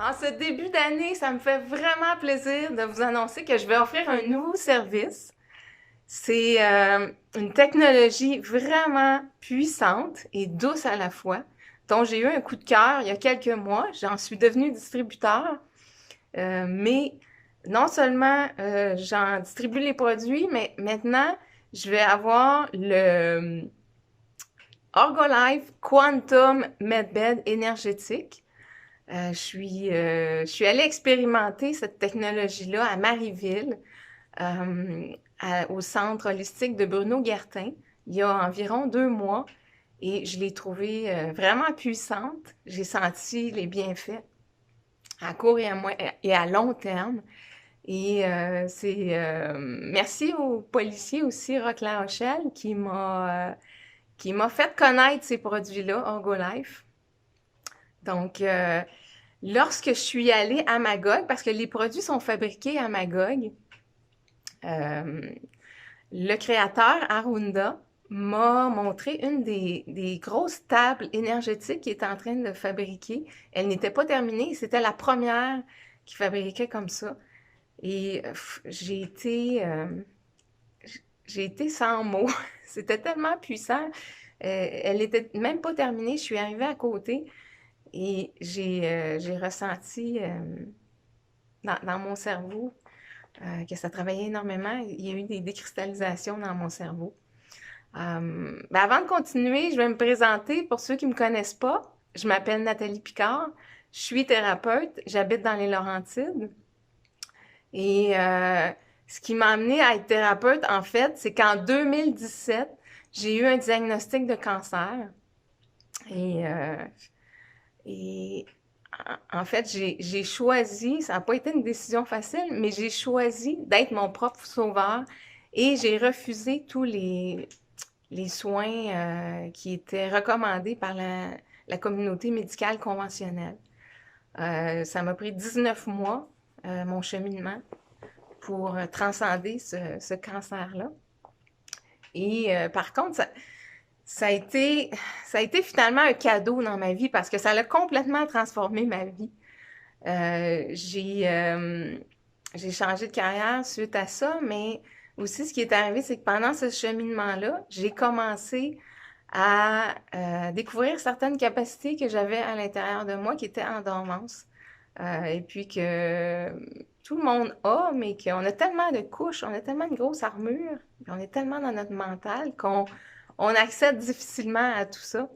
En ce début d'année, ça me fait vraiment plaisir de vous annoncer que je vais offrir un nouveau service. C'est une technologie vraiment puissante et douce à la fois, dont j'ai eu un coup de cœur il y a quelques mois. J'en suis devenue distributeur, mais non seulement j'en distribue les produits, mais maintenant, je vais avoir le Orgolife Quantum Medbed énergétique. Je suis allée expérimenter cette technologie-là à Marieville, au centre holistique de Bruno Guertin, il y a environ 2 mois, et je l'ai trouvée vraiment puissante. J'ai senti les bienfaits à court et à long terme. Et merci au policier aussi, Roch La Rochelle, qui m'a fait connaître ces produits-là, Orgolife. Donc, lorsque je suis allée à Magog, parce que les produits sont fabriqués à Magog, euh, le créateur, Arunda, m'a montré une des grosses tables énergétiques qu'il était en train de fabriquer. Elle n'était pas terminée, c'était la première qu'il fabriquait comme ça. Et j'ai été sans mots. C'était tellement puissant. Elle n'était même pas terminée. Je suis arrivée à côté et j'ai ressenti dans mon cerveau que ça travaillait énormément. Il y a eu des décristallisations dans mon cerveau. Ben avant de continuer, je vais me présenter pour ceux qui me connaissent pas. Je m'appelle Nathalie Picard. Je suis thérapeute. J'habite dans les Laurentides. Et ce qui m'a amenée à être thérapeute, en fait, c'est qu'en 2017, j'ai eu un diagnostic de cancer. Et, euh, et en fait, j'ai choisi, ça n'a pas été une décision facile, mais j'ai choisi d'être mon propre sauveur et j'ai refusé tous les soins qui étaient recommandés par la communauté médicale conventionnelle. Ça m'a pris 19 mois, mon cheminement, pour transcender ce cancer-là. Et par contre, ça a été finalement un cadeau dans ma vie parce que ça a complètement transformé ma vie. Euh, j'ai, euh, j'ai changé de carrière suite à ça, mais aussi ce qui est arrivé, c'est que pendant ce cheminement-là, j'ai commencé à découvrir certaines capacités que j'avais à l'intérieur de moi qui étaient en dormance. Et puis que tout le monde a, mais qu'on a tellement de couches, on a tellement de grosses armures, on est tellement dans notre mental qu'on accède difficilement à tout ça.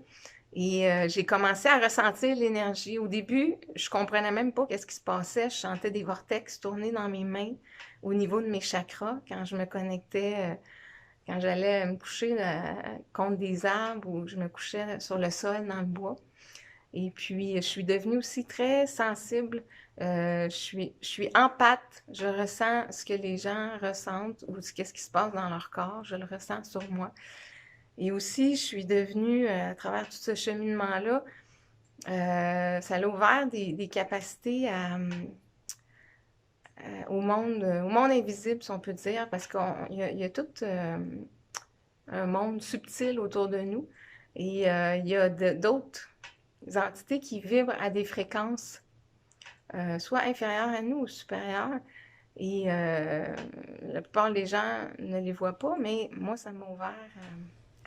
Et j'ai commencé à ressentir l'énergie. Au début, je comprenais même pas qu'est-ce qui se passait. Je sentais des vortex tourner dans mes mains au niveau de mes chakras quand je me connectais, quand j'allais me coucher contre des arbres ou je me couchais sur le sol dans le bois. Et puis, je suis devenue aussi très sensible. Je suis empathe. Je ressens ce que les gens ressentent ou qu'est-ce qui se passe dans leur corps. Je le ressens sur moi. Et aussi, je suis devenue, à travers tout ce cheminement-là, ça a ouvert des capacités au monde invisible, si on peut dire, parce qu'il y a tout un monde subtil autour de nous. Et il y a d'autres entités qui vibrent à des fréquences soit inférieures à nous ou supérieures. Et la plupart des gens ne les voient pas, mais moi, ça m'a ouvert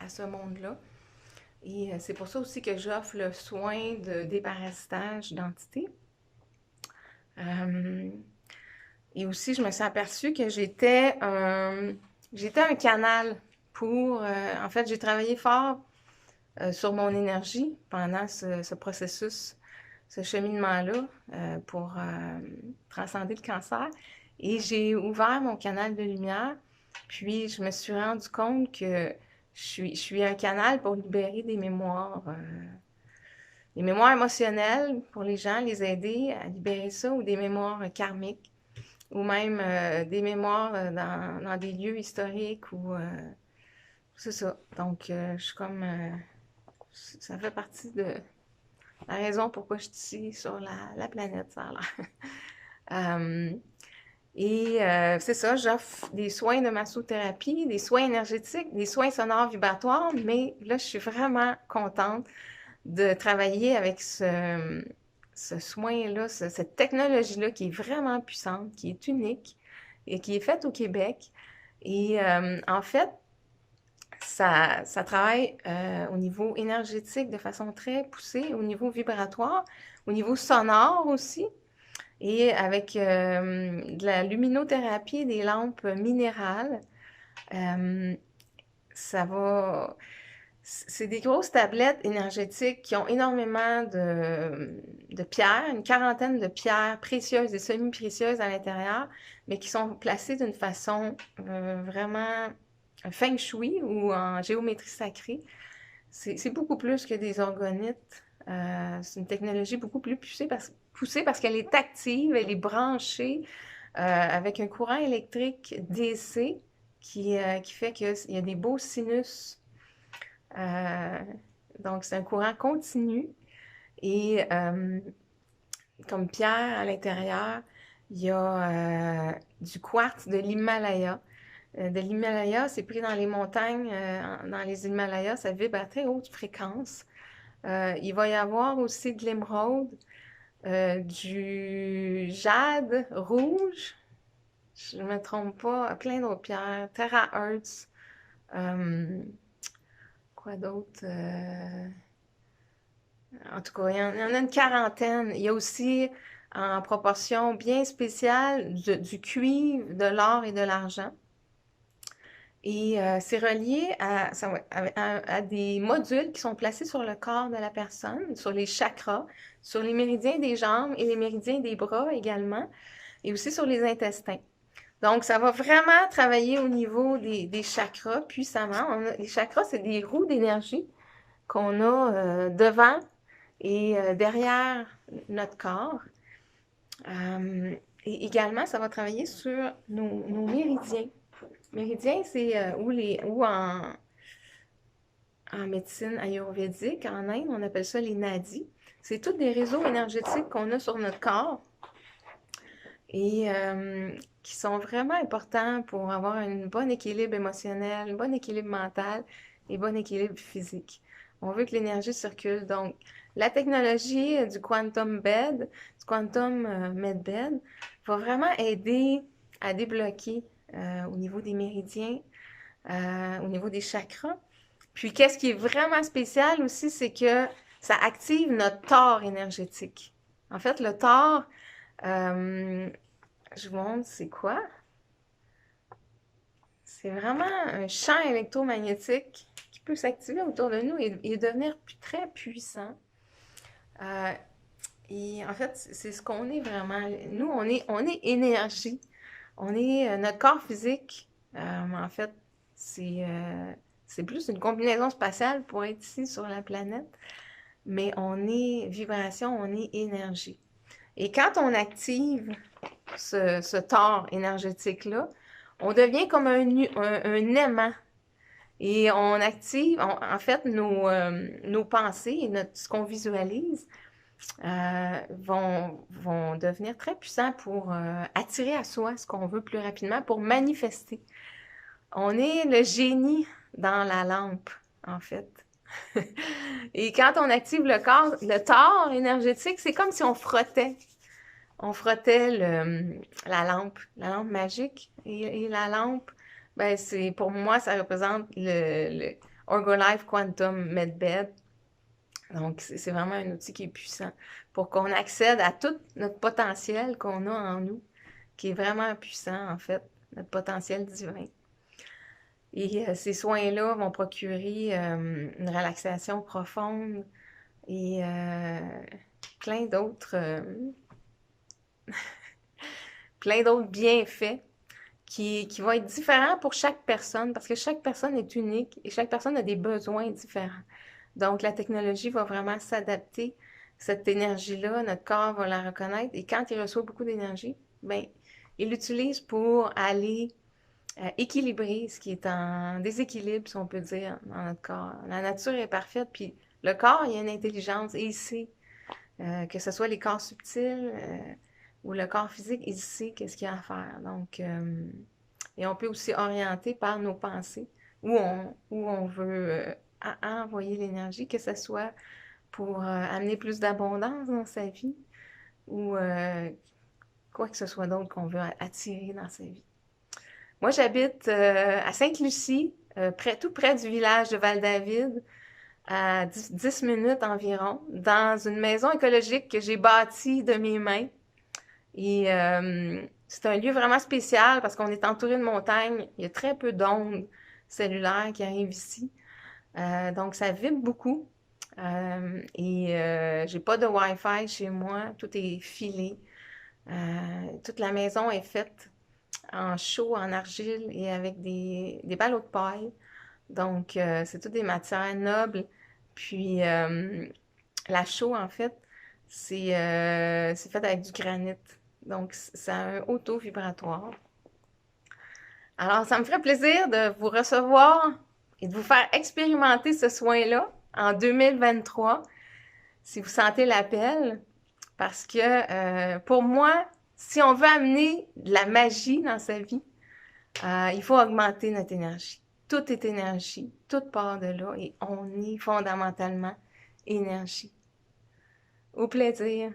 à ce monde-là. Et c'est pour ça aussi que j'offre le soin de déparasitage d'entités. Euh, et aussi, je me suis aperçue que j'étais un canal pour... en fait, j'ai travaillé fort sur mon énergie pendant ce processus, ce cheminement-là pour transcender le cancer. Et j'ai ouvert mon canal de lumière, puis je me suis rendu compte que je suis un canal pour libérer des mémoires émotionnelles pour les gens, les aider à libérer ça, ou des mémoires karmiques, ou même des mémoires dans des lieux historiques, ou c'est ça. Donc, je suis comme... ça fait partie de la raison pourquoi je suis ici sur la planète, ça a l'air. Euh, et c'est ça, j'offre des soins de massothérapie, des soins énergétiques, des soins sonores vibratoires, mais là, je suis vraiment contente de travailler avec ce soin-là, cette technologie-là qui est vraiment puissante, qui est unique et qui est faite au Québec. Et en fait, ça travaille au niveau énergétique de façon très poussée, au niveau vibratoire, au niveau sonore aussi, et avec de la luminothérapie, des lampes minérales. Euh, ça va... C'est des grosses tablettes énergétiques qui ont énormément de pierres, une quarantaine de pierres précieuses et semi-précieuses à l'intérieur, mais qui sont placées d'une façon vraiment feng shui ou en géométrie sacrée. C'est beaucoup plus que des orgonites. C'est une technologie beaucoup plus poussée parce qu'elle est active, elle est branchée avec un courant électrique DC qui fait qu'il y a des beaux sinus. Euh, donc, c'est un courant continu. Et comme pierre à l'intérieur, il y a du quartz de l'Himalaya. De l'Himalaya, c'est pris dans les montagnes, dans les Himalayas, ça vibre à très haute fréquence. Il va y avoir aussi de l'émeraude, du jade rouge, je ne me trompe pas, plein d'autres pierres, Terra Earth, quoi d'autre? En tout cas, il y en a une quarantaine. Il y a aussi, en proportion bien spéciale, du cuivre, de l'or et de l'argent. Et c'est relié à des modules qui sont placés sur le corps de la personne, sur les chakras, sur les méridiens des jambes et les méridiens des bras également, et aussi sur les intestins. Donc, ça va vraiment travailler au niveau des chakras puissamment. Les chakras, c'est des roues d'énergie qu'on a devant et derrière notre corps. Et également, ça va travailler sur nos méridiens. Méridien, c'est ou en médecine ayurvédique, en Inde, on appelle ça les nadis. C'est tous des réseaux énergétiques qu'on a sur notre corps et qui sont vraiment importants pour avoir un bon équilibre émotionnel, un bon équilibre mental et un bon équilibre physique. On veut que l'énergie circule. Donc, la technologie du quantum bed, du quantum medbed, va vraiment aider à débloquer au niveau des méridiens, au niveau des chakras. Puis, qu'est-ce qui est vraiment spécial aussi, c'est que ça active notre tor énergétique. En fait, le tor, je vous montre c'est quoi. C'est vraiment un champ électromagnétique qui peut s'activer autour de nous et devenir très puissant. Et en fait, c'est ce qu'on est vraiment. Nous, on est énergie. On est notre corps physique. En fait, c'est plus une combinaison spatiale pour être ici sur la planète. Mais on est vibration, on est énergie. Et quand on active ce tor énergétique-là, on devient comme un aimant. Et on active, en fait, nos pensées et ce qu'on visualise vont devenir très puissants pour attirer à soi ce qu'on veut plus rapidement, pour manifester. On est le génie dans la lampe, en fait. Et quand on active le tor énergétique, c'est comme si on frottait. On frottait la lampe magique. Et la lampe, ben pour moi, ça représente le Orgolife Quantum Medbed. Donc, c'est vraiment un outil qui est puissant pour qu'on accède à tout notre potentiel qu'on a en nous, qui est vraiment puissant, en fait, notre potentiel divin. Et ces soins-là vont procurer une relaxation profonde et plein d'autres bienfaits qui vont être différents pour chaque personne parce que chaque personne est unique et chaque personne a des besoins différents. Donc, la technologie va vraiment s'adapter. Cette énergie-là, notre corps va la reconnaître et quand il reçoit beaucoup d'énergie, ben, il l'utilise pour aller équilibrer ce qui est en déséquilibre, si on peut dire, dans notre corps. La nature est parfaite, puis le corps, il y a une intelligence et il sait, que ce soit les corps subtils ou le corps physique, il sait qu'est-ce qu'il y a à faire. Donc, et on peut aussi orienter par nos pensées où on veut envoyer l'énergie, que ce soit pour amener plus d'abondance dans sa vie ou quoi que ce soit d'autre qu'on veut attirer dans sa vie. Moi, j'habite à Sainte-Lucie, tout près du village de Val-David, à 10 minutes environ, dans une maison écologique que j'ai bâtie de mes mains. Et c'est un lieu vraiment spécial parce qu'on est entouré de montagnes. Il y a très peu d'ondes cellulaires qui arrivent ici. Donc, ça vibre beaucoup. J'ai pas de Wi-Fi chez moi. Tout est filé. Toute la maison est faite en chaux, en argile et avec des ballots de paille. Donc, c'est toutes des matières nobles. Puis, la chaux, en fait, c'est fait avec du granit. Donc, ça a un haut taux vibratoire. Alors, ça me ferait plaisir de vous recevoir et de vous faire expérimenter ce soin-là en 2023, si vous sentez l'appel. Parce que pour moi, si on veut amener de la magie dans sa vie, il faut augmenter notre énergie. Tout est énergie, tout part de là et on est fondamentalement énergie. Au plaisir.